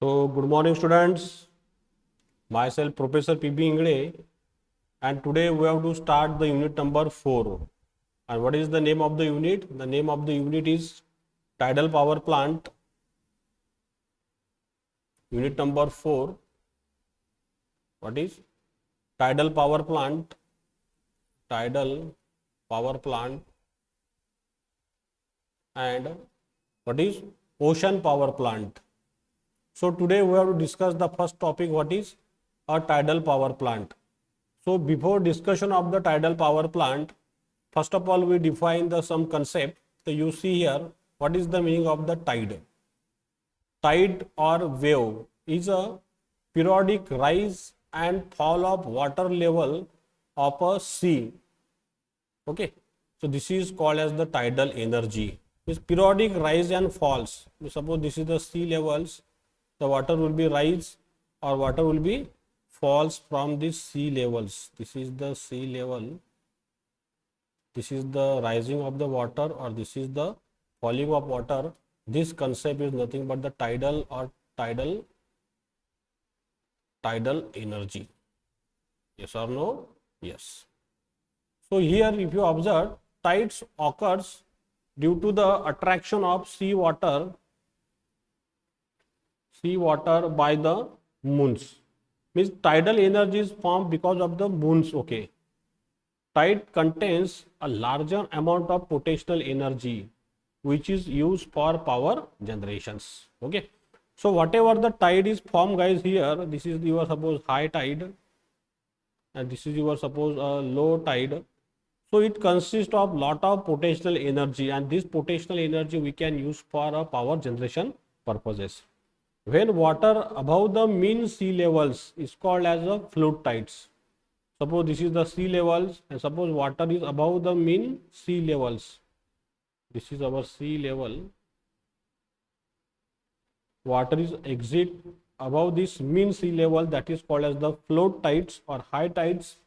So, good morning, students. Myself, Professor P.B. Ingre, and today we have to start the unit number 4. And what is the name of the unit? The name of the unit is Tidal Power Plant. Unit number 4. What is Tidal Power Plant? Tidal Power Plant. And what is Ocean Power Plant? So today we have to discuss the first topic, what is a tidal power plant. So before discussion of the tidal power plant, first of all we define the some concept. So you see here, what is the meaning of the tide? Tide or wave is a periodic rise and fall of water level of a sea. Okay, so this is called as the tidal energy. This periodic rise and falls. Suppose this is the sea levels, the water will be rise or water will be falls from the sea levels. This is the sea level. This is the rising of the water or this is the falling of water. This concept is nothing but the tidal or tidal energy. Yes or no? Yes. So here if you observe, tides occurs due to the attraction of seawater by the moons. Means tidal energy is formed because of the moons. Okay, tide contains a larger amount of potential energy which is used for power generations. Okay, so whatever the tide is formed, guys, here this is your suppose high tide and this is your suppose low tide. So it consists of lot of potential energy, and this potential energy we can use for power generation purposes. When water above the mean sea levels is called as a flood tides. Suppose this is the sea levels and suppose water is above the mean sea levels. This is our sea level. Water is exit above this mean sea level, that is called as the flood tides or high tides.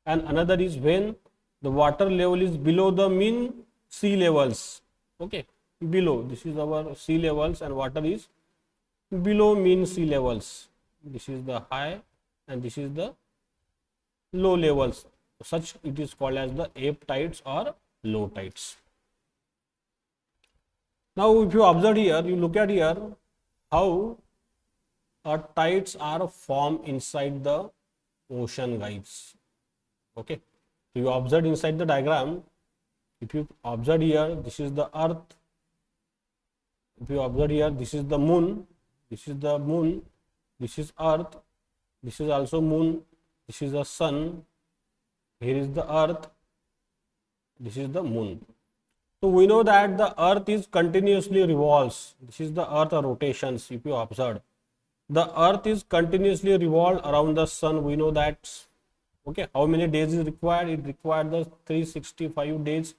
And another is when the water level is below the mean sea levels. Okay, below, this is our sea levels and water is below mean sea levels. This is the high and this is the low levels. Such it is called as the ebb tides or low tides. Now if you observe here, you look at here how tides are formed inside the ocean, guys. Okay, so you observe inside the diagram. If you observe here, this is the earth. If you observe here, this is the moon. This is the moon, this is earth, this is also moon, this is the sun, here is the earth, this is the moon. So we know that the earth is continuously revolves. This is the earth rotations. If you observe, the earth is continuously revolved around the sun. We know that. Okay, how many days is required? It required the 365 days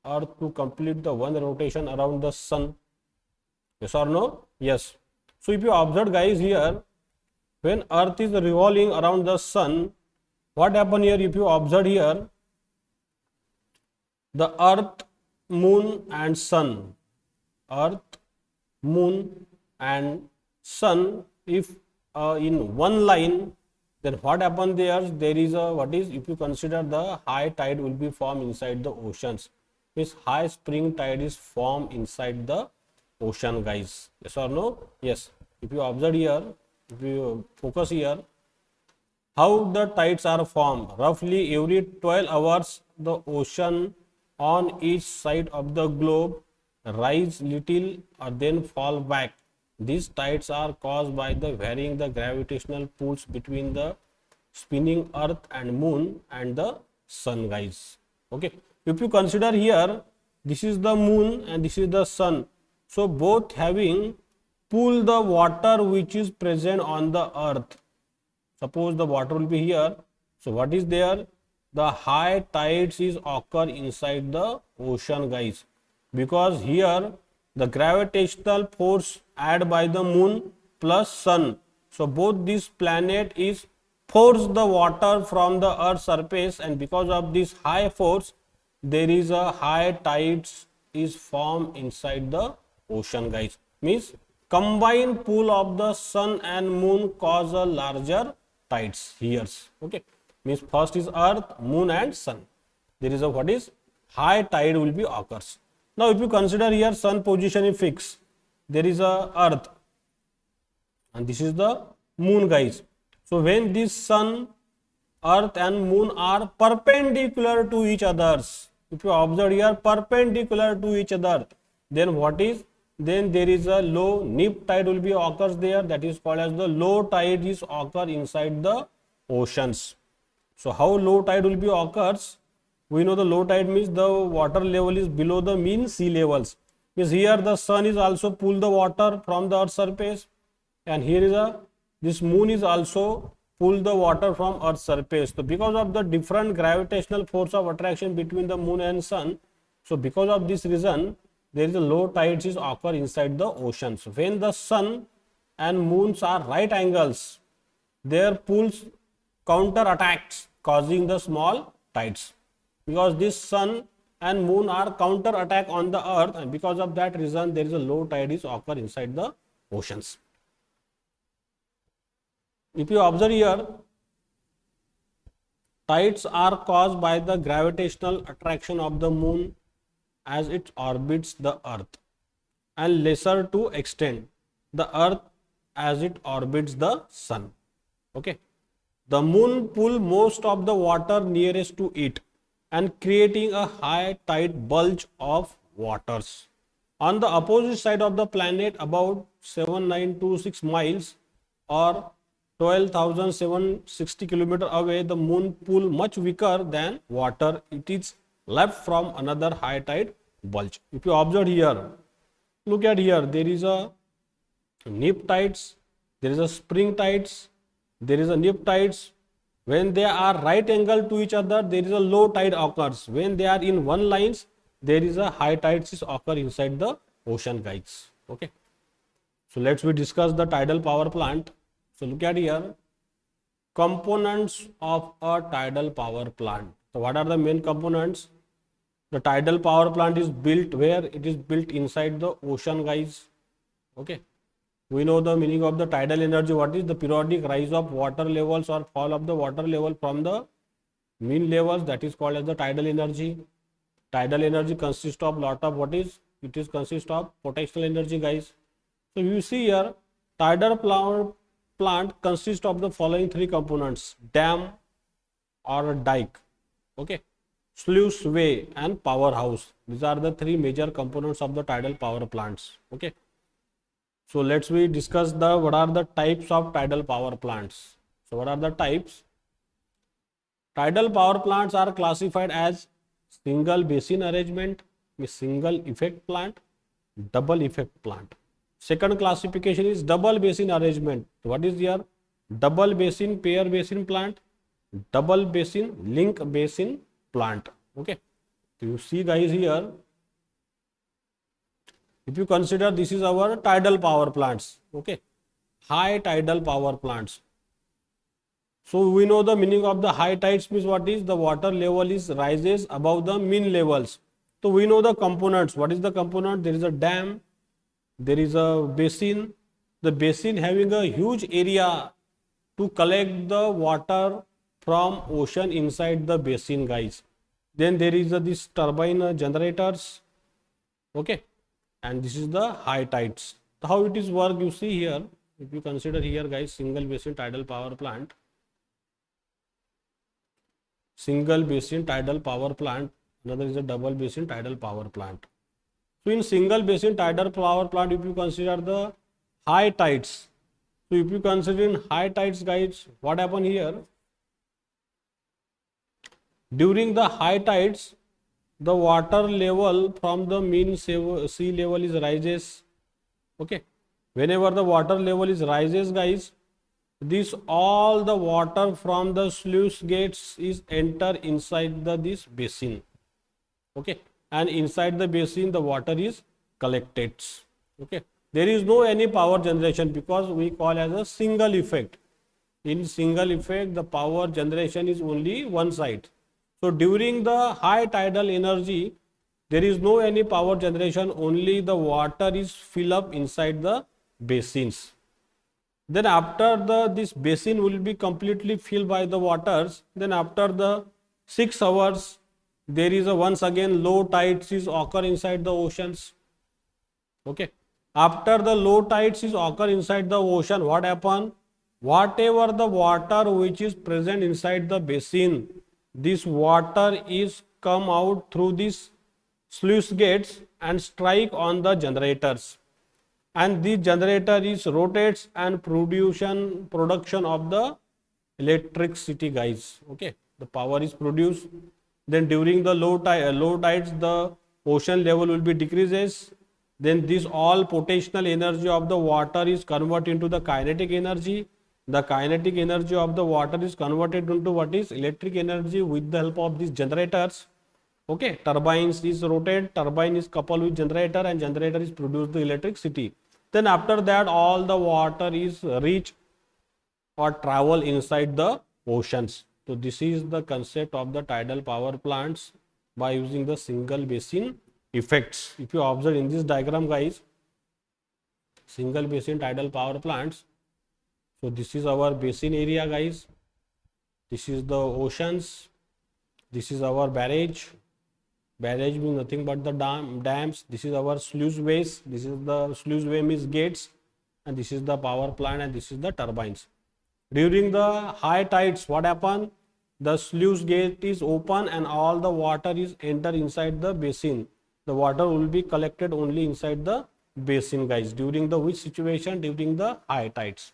earth to complete the one rotation around the sun. Yes or no? Yes. So if you observe, guys, here when earth is revolving around the sun, what happen here? If you observe here, the earth, moon and sun, earth, moon and sun, if in one line, then what happen there? There is a, what is, if you consider the high tide will be formed inside the oceans. Means high spring tide is formed inside the ocean, guys. Yes or no? Yes. If you observe here, if you focus here, how the tides are formed. Roughly every 12 hours, the ocean on each side of the globe rise little or then fall back. These tides are caused by the varying the gravitational pulls between the spinning earth and moon and the sun, guys. Okay. If you consider here, this is the moon and this is the sun. So both having pull the water which is present on the earth. Suppose the water will be here. So what is there? The high tides is occur inside the ocean, guys. Because here the gravitational force add by the moon plus sun. So both this planet is force the water from the earth's surface, and because of this high force, there is a high tides is formed inside the ocean, guys. Means combined pull of the sun and moon cause a larger tides here. Okay, means first is earth, moon and sun. There is a what is high tide will be occurs. Now if you consider here sun position is fixed, there is a earth and this is the moon, guys. So when this sun, earth and moon are perpendicular to each others, if you observe here perpendicular to each other, then what is, then there is a low neap tide will be occurs there, that is called as the low tide is occur inside the oceans. So how low tide will be occurs? We know the low tide means the water level is below the mean sea levels. Means here the sun is also pull the water from the earth surface, and here is a this moon is also pull the water from earth surface. So because of the different gravitational force of attraction between the moon and sun, so because of this reason there is a low tides is occur inside the oceans. When the sun and moons are right angles, their pulls counter attacks causing the small tides. Because this sun and moon are counter attack on the earth, and because of that reason there is a low tide is occur inside the oceans. If you observe here, tides are caused by the gravitational attraction of the moon as it orbits the earth, and lesser to extent the earth as it orbits the sun. Okay, the moon pull most of the water nearest to it and creating a high tide bulge of waters. On the opposite side of the planet, about 7926 miles or 12,760 kilometers away, the moon pull much weaker than water. It is left from another high tide bulge. If you observe here, look at here, there is a neap tides, there is a spring tides, there is a neap tides. When they are right angle to each other, there is a low tide occurs. When they are in one lines, there is a high tides occur inside the ocean, guys. Okay. So let's we discuss the tidal power plant. So look at here, components of a tidal power plant. So what are the main components? The tidal power plant is built where? It is built inside the ocean, guys. Okay. We know the meaning of the tidal energy. What is the periodic rise of water levels or fall of the water level from the mean levels, that is called as the tidal energy. Tidal energy consists of lot of what is? It is consist of potential energy, guys. So you see here, tidal power plant consists of the following three components: dam or a dike, okay, sluice way and powerhouse. These are the three major components of the tidal power plants. Okay. So let's we discuss the what are the types of tidal power plants. So what are the types? Tidal power plants are classified as single basin arrangement, single effect plant, double effect plant. Second classification is double basin arrangement. What is here? Double basin, pair basin plant, double basin, link basin plant. Okay. So you see, guys, here, if you consider this is our tidal power plants, okay, high tidal power plants. So we know the meaning of the high tides means what is? The water level is rises above the mean levels. So we know the components. What is the component? There is a dam, there is a basin. The basin having a huge area to collect the water from ocean inside the basin, guys. Then there is this turbine generators, okay, and this is the high tides. So how it is work, you see here, if you consider here, guys, single basin tidal power plant, single basin tidal power plant, another is a double basin tidal power plant. So in single basin tidal power plant, if you consider the high tides, so if you consider in high tides, guys, what happen here? During the high tides, the water level from the mean sea level is rises. Okay, whenever the water level is rises, guys, this all the water from the sluice gates is enter inside this basin. Okay, and inside the basin the water is collected. Okay, there is no any power generation because we call as a single effect. In single effect, the power generation is only one side. So during the high tidal energy, there is no any power generation, only the water is fill up inside the basins. Then after this basin will be completely filled by the waters. Then after the 6 hours, there is a once again low tides is occur inside the oceans. Okay. After the low tides is occur inside the ocean, what happen? Whatever the water which is present inside the basin, this water is come out through these sluice gates and strike on the generators, and the generator is rotates and production of the electricity, guys. Okay, the power is produced. Then during the low tides, the ocean level will be decreases. Then this all potential energy of the water is converted into the kinetic energy. The kinetic energy of the water is converted into what is electric energy with the help of these generators. Okay, turbines is rotate, turbine is coupled with generator, and generator is produce the electricity. Then after that, all the water is reach or travel inside the oceans. So this is the concept of the tidal power plants by using the single basin effects. If you observe in this diagram, guys, single basin tidal power plants. So this is our basin area, guys. This is the oceans. This is our barrage. Barrage means nothing but the dams. This is our sluice ways. This is the sluice way means gates, and this is the power plant, and this is the turbines. During the high tides, what happen? The sluice gate is open and all the water is enter inside the basin. The water will be collected only inside the basin, guys. During the which situation? During the high tides.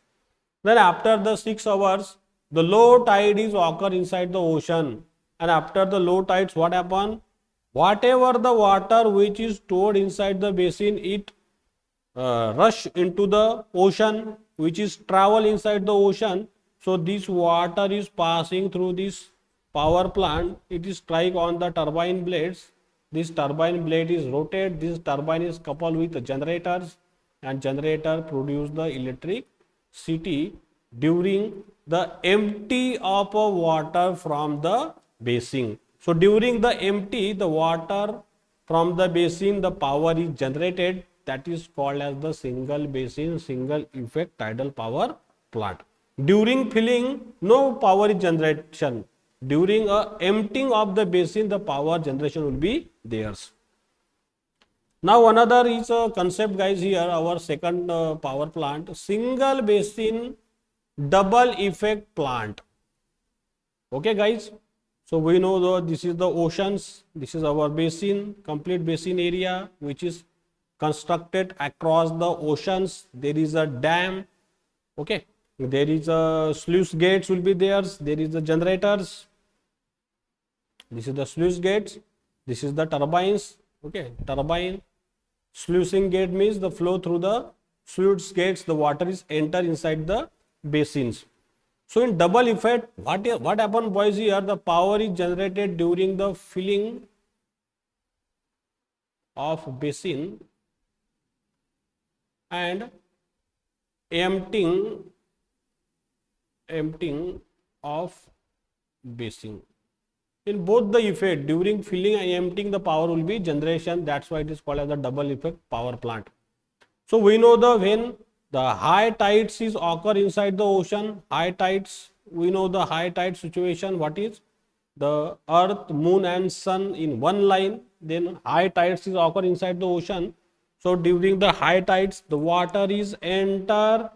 Then after the 6 hours, the low tide is occur inside the ocean, and after the low tides, what happen? Whatever the water which is stored inside the basin, it rush into the ocean, which is travel inside the ocean. So this water is passing through this power plant. It is strike on the turbine blades. This turbine blade is rotate. This turbine is coupled with the generators, and generator produce the electricity during the empty of water from the basin. So during the empty, the water from the basin, the power is generated. That is called as the single basin, single effect tidal power plant. During filling, no power is generation. During emptying of the basin, the power generation will be theirs. Now another is a concept, guys. Here our second power plant, single basin double effect plant. Okay, guys. So we know that this is the oceans. This is our basin, complete basin area, which is constructed across the oceans. There is a dam. Okay, there is a sluice gates will be there. There is the generators. This is the sluice gates. This is the turbines. Okay, turbine. Sluicing gate means the flow through the sluice gates. The water is enter inside the basins. So in double effect, what happened, boys? Here the power is generated during the filling of basin and emptying of basin. In both the effect, during filling and emptying, the power will be generation. That's why it is called as the double effect power plant. So we know the when the high tides is occur inside the ocean, high tides, we know the high tide situation. What is? The earth, moon and sun in one line. Then high tides is occur inside the ocean. So during the high tides, the water is enter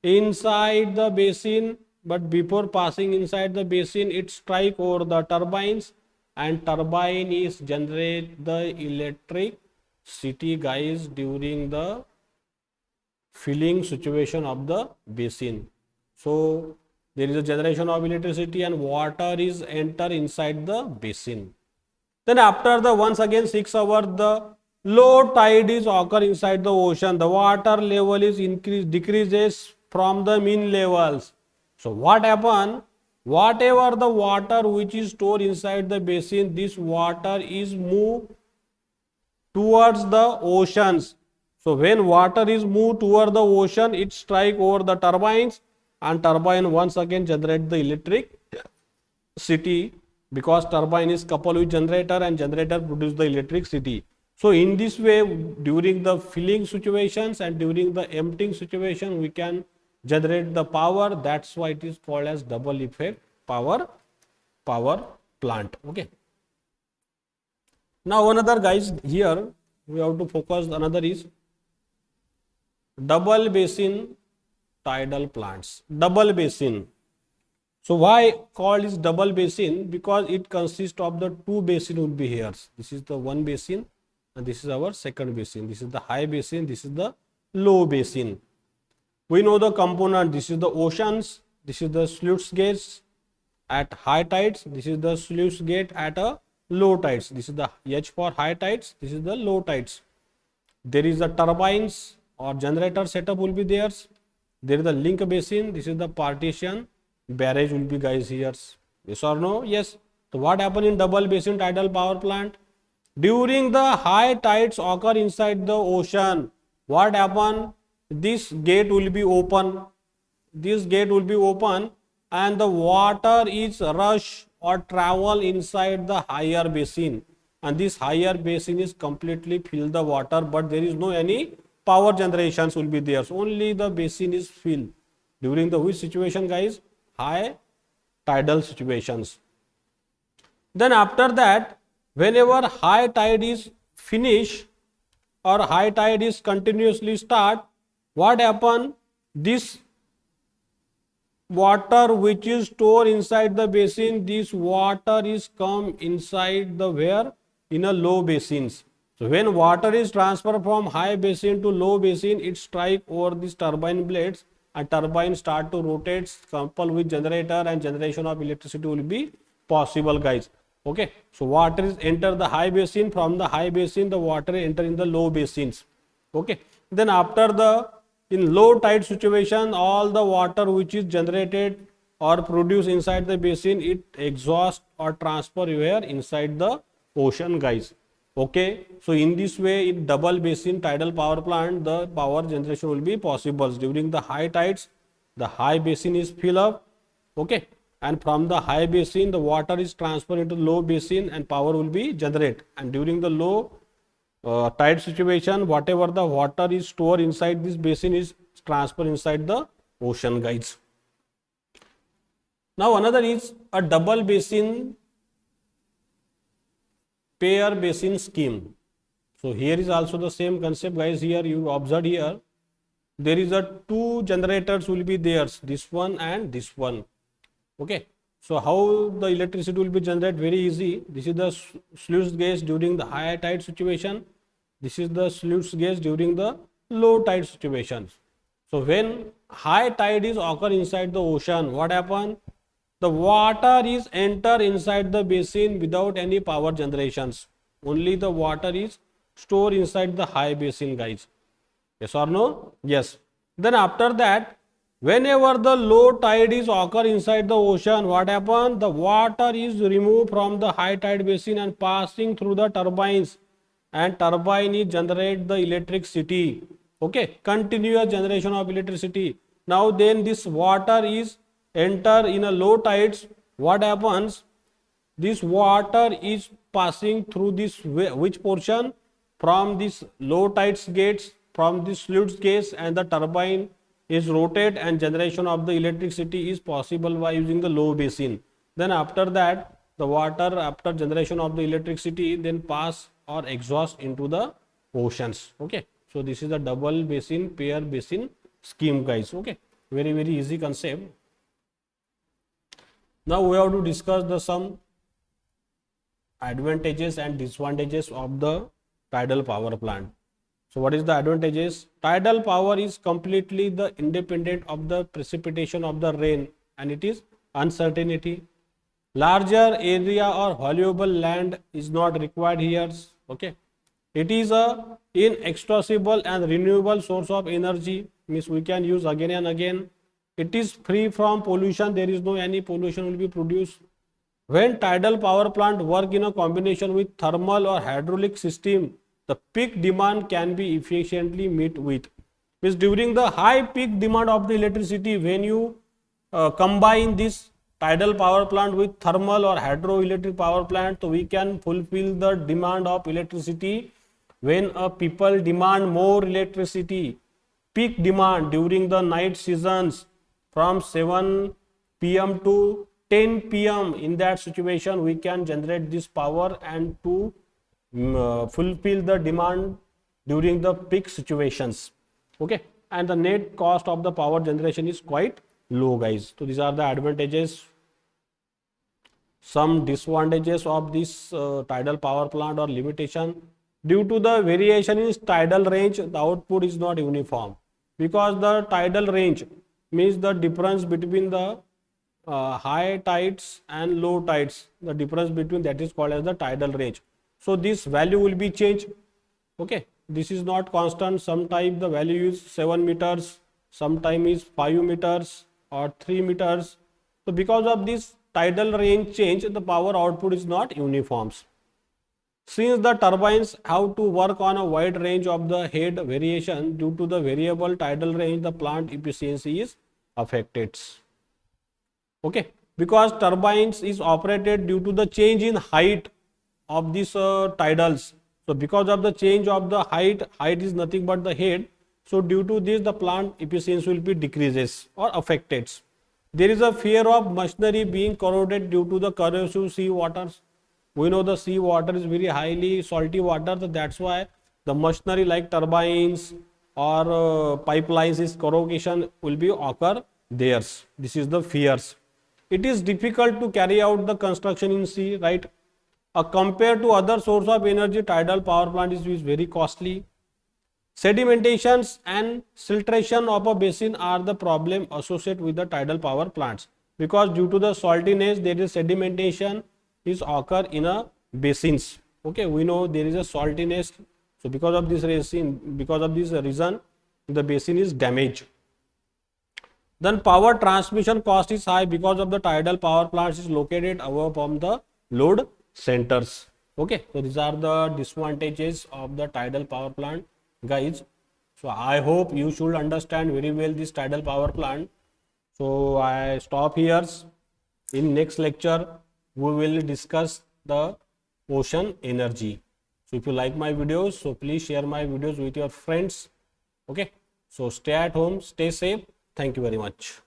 inside the basin, but before passing inside the basin, it strike over the turbines, and turbine is generate the electricity, guys, during the filling situation of the basin. So there is a generation of electricity and water is enter inside the basin. Then after the once again 6 hours, the low tide is occur inside the ocean. The water level is decreases from the mean levels. So what happen? Whatever the water which is stored inside the basin, this water is moved towards the oceans. So when water is moved toward the ocean, it strike over the turbines, and turbine once again generate the electricity, because turbine is coupled with generator and generator produce the electricity. So in this way, during the filling situations and during the emptying situation, we can generate the power. That's why it is called as double effect power plant. Okay. Now another, guys, here we have to focus. Another is double basin tidal plants. Double basin. So why called is double basin? Because it consists of the two basin will be here. This is the one basin and this is our second basin. This is the high basin, this is the low basin. We know the component. This is the oceans, this is the sluice gates at high tides, this is the sluice gate at a low tides. This is the H for high tides, this is the low tides. There is the turbines or generator setup will be there. There is the link basin, this is the partition barrage will be, guys, here. Yes or no? Yes. So what happened in double basin tidal power plant? During the high tides occur inside the ocean, what happened? This gate will be open. This gate will be open and the water is rush or travel inside the higher basin. And this higher basin is completely filled the water, but there is no any power generations will be there. So only the basin is filled. During the which situation, guys? High tidal situations. Then after that, whenever high tide is finished or high tide is continuously start, what happen? This water which is stored inside the basin, this water is come inside the where? In a low basins. So when water is transferred from high basin to low basin, it strike over these turbine blades and turbine start to rotate, coupled with generator, and generation of electricity will be possible, guys. Okay. So water is enter the high basin, from the high basin the water enter in the low basins. Okay. Then after the in low tide situation, all the water which is generated or produced inside the basin, it exhaust or transfer where? Inside the ocean, guys. Okay. So in this way, in double basin tidal power plant, the power generation will be possible. During the high tides, the high basin is filled up. Okay. And from the high basin, the water is transferred into low basin and power will be generated. And during the low tide situation, whatever the water is stored inside this basin is transferred inside the ocean, guys. Now another is a double basin pair basin scheme. So here is also the same concept, guys. Here you observe here, there is a two generators will be there, this one and this one. Okay. So how the electricity will be generated? Very easy. This is the sluice gauge during the high tide situation. This is the sluice gauge during the low tide situations. So when high tide is occur inside the ocean, what happen? The water is enter inside the basin without any power generations. Only the water is stored inside the high basin, guys. Yes or no? Yes. Then after that, whenever the low tide is occur inside the ocean, what happen? The water is removed from the high tide basin and passing through the turbines, and turbine is generate the electricity. Okay, continuous generation of electricity. Now then this water is enter in a low tides. What happens? This water is passing through this which portion? From this low tides gates, from this sluice gates, and the turbine is rotated and generation of the electricity is possible by using the low basin. Then after that, the water after generation of the electricity then pass or exhaust into the oceans. Okay. So this is the double basin pair basin scheme, guys. Okay. Very, very easy concept. Now we have to discuss the some advantages and disadvantages of the tidal power plant. So what is the advantages? Tidal power is completely the independent of the precipitation of the rain, and it is uncertainty. Larger area or valuable land is not required here. Okay. It is a inexhaustible and renewable source of energy, means we can use again and again. It is free from pollution. There is no any pollution will be produced. When tidal power plant work in a combination with thermal or hydraulic system, the peak demand can be efficiently met with. Means during the high peak demand of the electricity, when you combine this tidal power plant with thermal or hydroelectric power plant, so we can fulfill the demand of electricity when a people demand more electricity, peak demand during the night seasons from 7 p.m. to 10 p.m. In that situation, we can generate this power and to fulfill the demand during the peak situations. Okay, and the net cost of the power generation is quite low, guys. So these are the advantages. Some disadvantages of this tidal power plant or limitation: due to the variation in tidal range, the output is not uniform, because the tidal range means the difference between the high tides and low tides. The difference between that is called as the tidal range. So this value will be changed. Okay, this is not constant. Sometimes the value is 7 meters, sometimes is 5 meters or 3 meters. So because of this tidal range change, the power output is not uniform. Since the turbines have to work on a wide range of the head variation, due to the variable tidal range, the plant efficiency is affected. Okay, because turbines is operated due to the change in height of these tidals. So because of the change of the height is nothing but the head. So due to this, the plant efficiency will be decreases or affected. There is a fear of machinery being corroded due to the corrosive sea waters. We know the sea water is very highly salty water, so that's why the machinery like turbines or pipelines is corrosion will be occur there. This is the fears. It is difficult to carry out the construction in sea, right? Compared to other source of energy, tidal power plant is very costly. Sedimentations and siltation of a basin are the problem associated with the tidal power plants, because due to the saltiness there is sedimentation is occur in a basins. Okay, we know there is a saltiness, so because of this reason the basin is damaged. Then power transmission cost is high because of the tidal power plants is located away from the load centers. Okay, so these are the disadvantages of the tidal power plant, guys. So I hope you should understand very well this tidal power plant. So I stop here. In next lecture we will discuss the ocean energy. So if you like my videos, so please share my videos with your friends. Okay, so stay at home, stay safe. Thank you very much.